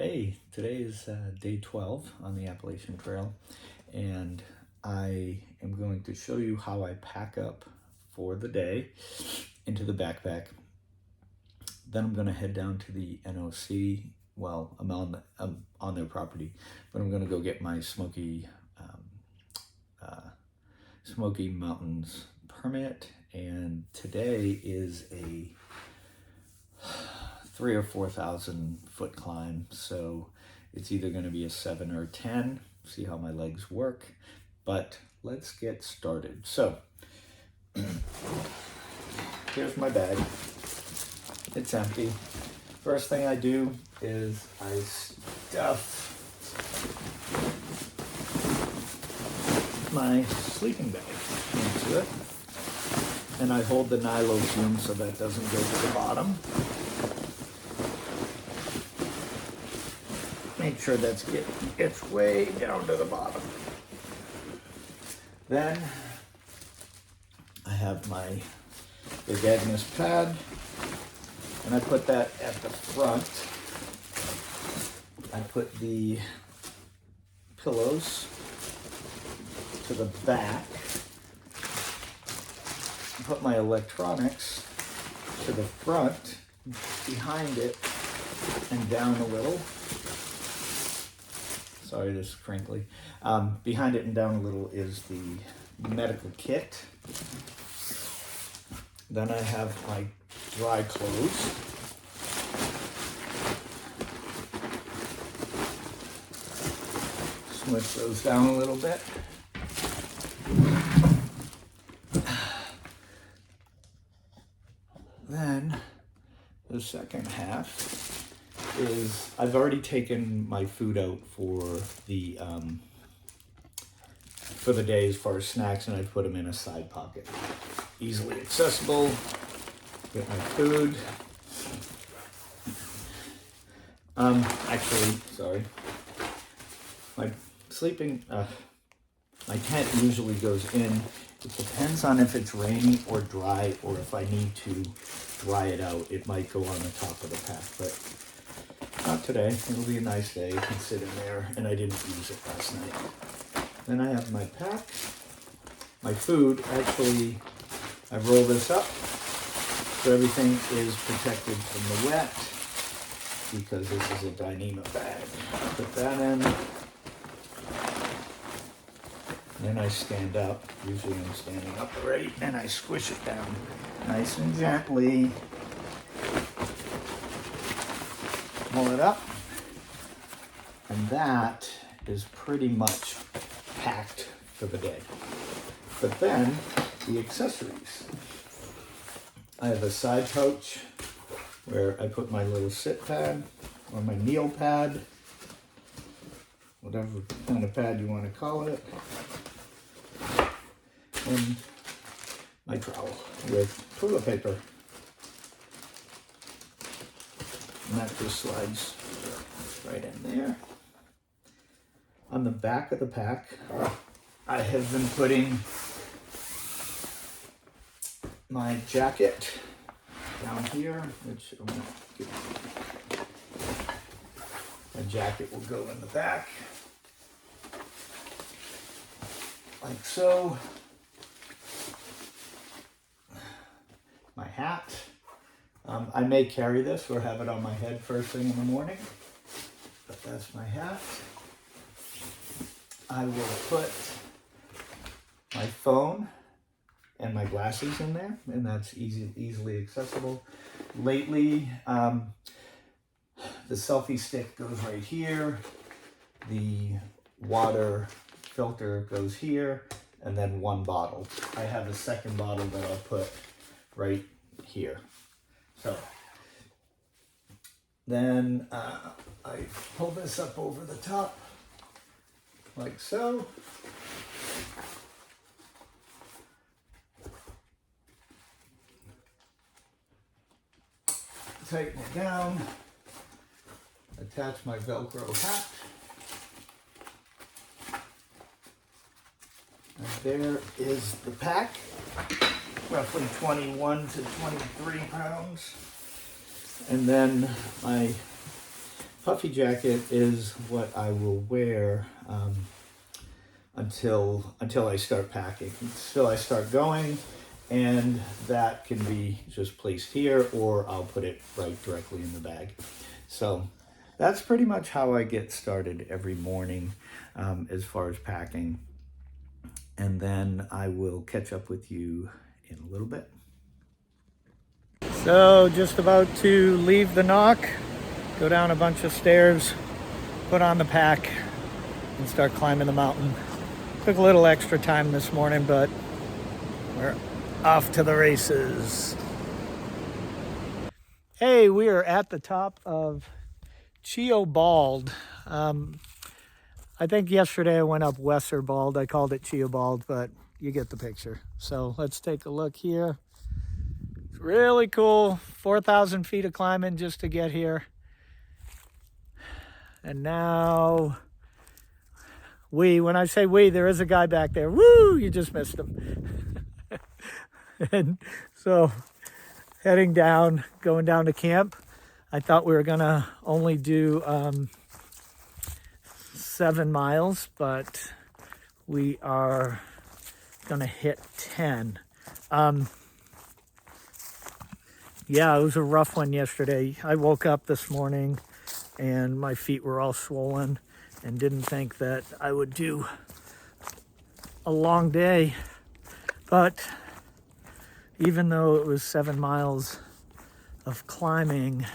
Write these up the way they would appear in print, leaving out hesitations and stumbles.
Hey, today is day 12 on the Appalachian Trail, and I am going to show you how I pack up for the day into the backpack. Then I'm going to head down to the NOC. Well, I'm on their property, but I'm going to go get my Smoky Mountains permit, and today is a 3,000 or 4,000 foot climb, so it's either going to be a 7 or a 10. See how my legs work, but let's get started. So here's my bag. It's empty. First thing I do is I stuff my sleeping bag into it, and I hold the nylon fume so that doesn't go to the bottom. Make sure that gets way down to the bottom. Then I have my big Agnes pad, and I put that at the front. I put the pillows to the back. I put my electronics to the front, behind it, and down a little. Sorry, this is crinkly. Behind it and down a little is the medical kit. Then I have my dry clothes. Switch those down a little bit. Then the second half is I've already taken my food out for the day as far as snacks, and I put them in a side pocket. Easily accessible. Get my food. Actually, sorry. My tent usually goes in. It depends on if it's rainy or dry, or if I need to dry it out. It might go on the top of the pack, but not today. It'll be a nice day. It can sit in there, and I didn't use it last night. Then I have my pack. My food, actually, I roll this up so everything is protected from the wet, because this is a Dyneema bag. Put that in. Then I stand up. Usually I'm standing upright, and I squish it down nice and gently. Pull it up, and that is pretty much packed for the day. But then the accessories. I have a side pouch where I put my little sit pad or my kneel pad, whatever kind of pad you want to call it, and my trowel with toilet paper. And that just slides right in there. On the back of the pack, I have been putting my jacket down here, which my jacket will go in the back, like so. My hat. I may carry this or have it on my head first thing in the morning, but that's my hat. I will put my phone and my glasses in there, and that's easily accessible. Lately, the selfie stick goes right here, the water filter goes here, and then one bottle. I have a second bottle that I'll put right here. So then I pull this up over the top like so. Tighten it down. Attach my Velcro hat. And there is the pack. Roughly 21 to 23 pounds. And then my puffy jacket is what I will wear until I start packing, until I start going, and that can be just placed here, or I'll put it right directly in the bag. So that's pretty much how I get started every morning as far as packing. And then I will catch up with you in a little bit. So just about to leave the knock, go down a bunch of stairs, put on the pack, and start climbing the mountain. Took a little extra time this morning, but we're off to the races. Hey, we are at the top of Cho Bald. I think yesterday I went up Wesser Bald. I called it Cho Bald, but you get the picture. So let's take a look here. It's really cool. 4,000 feet of climbing just to get here. And now when I say we, there is a guy back there. Woo, you just missed him. And so heading down, going down to camp. I thought we were gonna only do 7 miles, but we are gonna hit 10. Yeah, it was a rough one yesterday. I woke up this morning and my feet were all swollen and didn't think that I would do a long day. But even though it was 7 miles of climbing,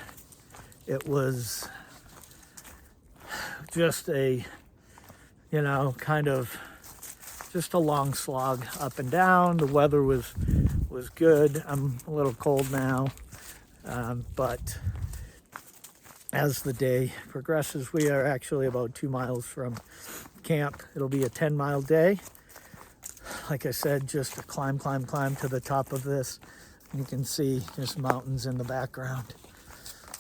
it was just a, kind of just a long slog up and down. The weather was good. I'm a little cold now, but as the day progresses, we are actually about 2 miles from camp. It'll be a 10-mile day. Like I said, just a climb to the top of this. You can see just mountains in the background,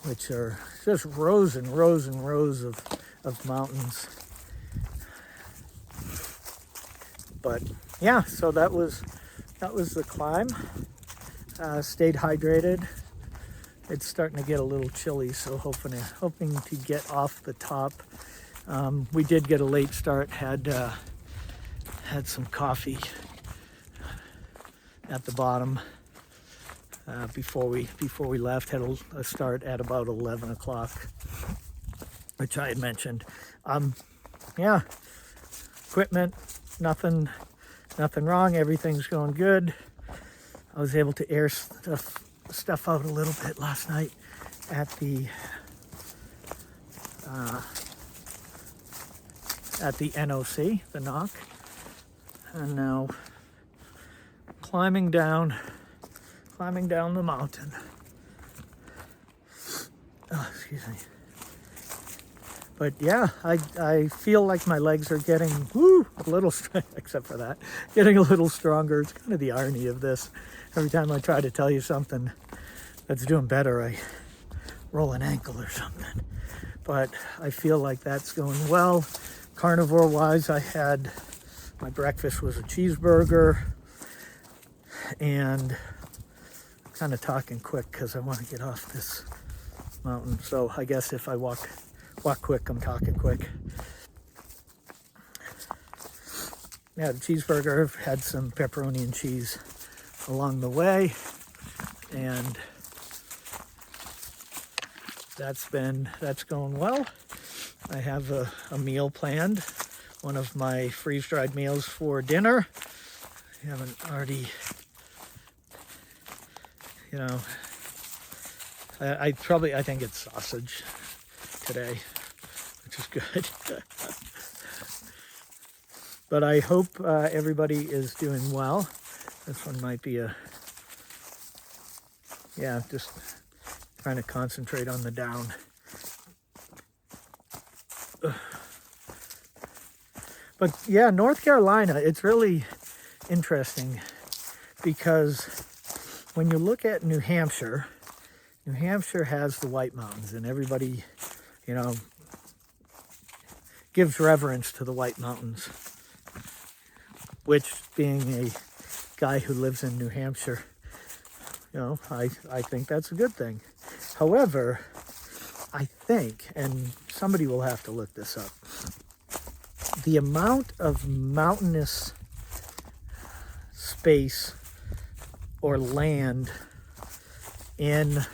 which are just rows and rows and rows of mountains. But yeah, so that was the climb. Stayed hydrated. It's starting to get a little chilly, so hoping to get off the top. We did get a late start. Had some coffee at the bottom before we left. Had a start at about 11 o'clock, which I had mentioned. Yeah, equipment, nothing wrong. Everything's going good. I was able to air stuff out a little bit last night at the NOC, the knock. And now climbing down the mountain. Oh, excuse me. But yeah, I feel like my legs are getting a little except for that, getting a little stronger. It's kind of the irony of this. Every time I try to tell you something that's doing better, I roll an ankle or something. But I feel like that's going well. Carnivore wise, my breakfast was a cheeseburger, and I'm kind of talking quick because I want to get off this mountain. So I guess if I walk quick, I'm talking quick. Yeah, the cheeseburger had some pepperoni and cheese along the way, and that's going well. I have a meal planned, one of my freeze-dried meals for dinner. I haven't already, I think it's sausage today, which is good. But I hope everybody is doing well. This one might be just trying to concentrate on the down. But yeah, North Carolina, it's really interesting because when you look at New Hampshire has the White Mountains, and everybody, gives reverence to the White Mountains, which, being a guy who lives in New Hampshire, I think that's a good thing. However, I think, and somebody will have to look this up, the amount of mountainous space or land in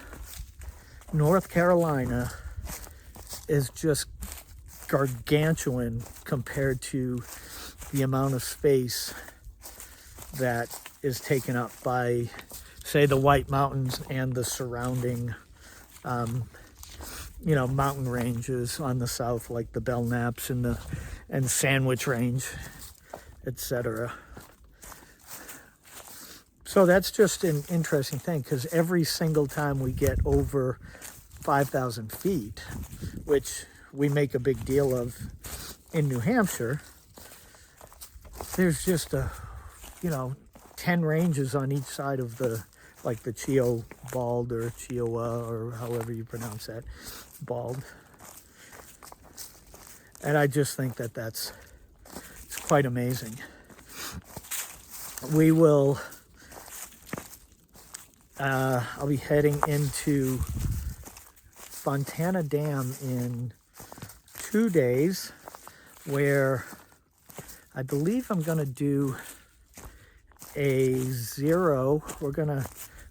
North Carolina is just gargantuan compared to the amount of space that is taken up by, say, the White Mountains and the surrounding mountain ranges on the south, like the Belknaps and Sandwich Range, etc. So that's just an interesting thing, because every single time we get over 5,000 feet, which we make a big deal of in New Hampshire, there's just 10 ranges on each side of the Cho Bald or Chiowa, or however you pronounce that, Bald. And I just think it's quite amazing. We will, I'll be heading into Fontana Dam in 2 days, where I believe I'm going to do a zero.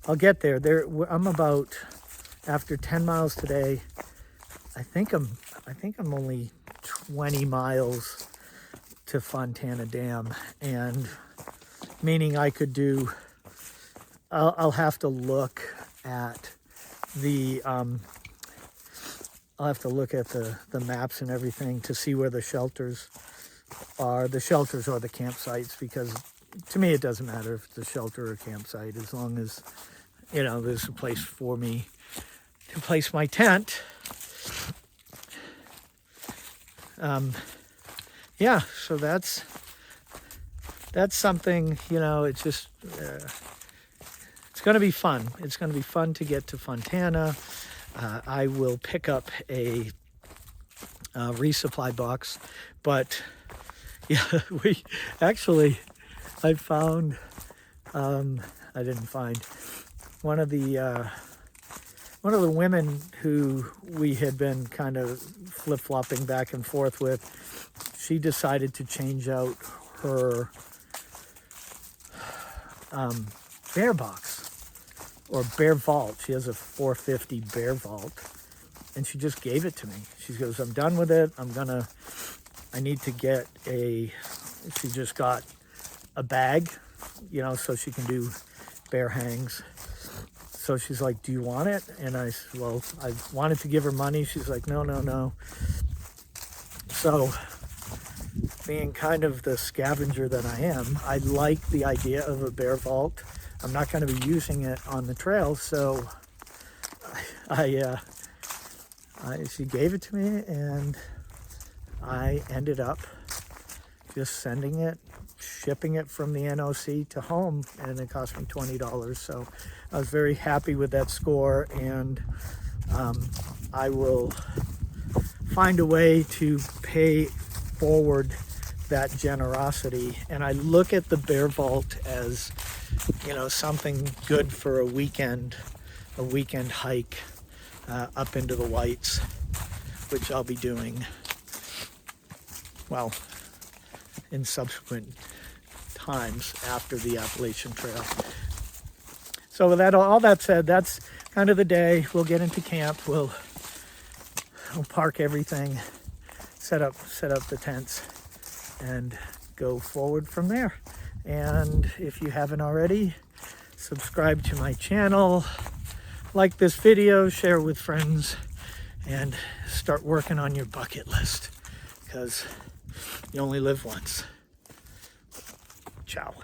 I'll get there. I'm about, after 10 miles today, I think I'm only 20 miles to Fontana Dam, and meaning I could do, I'll have to look at the maps and everything to see where the shelters are, or the campsites, because to me it doesn't matter if it's a shelter or a campsite, as long as there's a place for me to place my tent. So that's something, it's just it's going to be fun. It's going to be fun to get to Fontana. I will pick up a resupply box, but I found, I didn't find one of the women who we had been kind of flip-flopping back and forth with. She decided to change out her bear box, or bear vault. She has a 450 bear vault, and she just gave it to me. She goes, I'm done with it. I need to get she just got a bag, so she can do bear hangs. So she's like, do you want it? And I said, well, I wanted to give her money. She's like, no. So, being kind of the scavenger that I am, I like the idea of a bear vault. I'm not going to be using it on the trail, so she gave it to me, and I ended up just shipping it from the NOC to home, and it cost me $20. So I was very happy with that score, and I will find a way to pay forward that generosity. And I look at the bear vault as, something good for a weekend hike up into the Whites, which I'll be doing, well, in subsequent times after the Appalachian Trail. So with that, all that said, that's kind of the day. We'll get into camp. We'll park everything, set up the tents, and go forward from there. And if you haven't already, subscribe to my channel, like this video, share with friends, and start working on your bucket list, because you only live once. Ciao.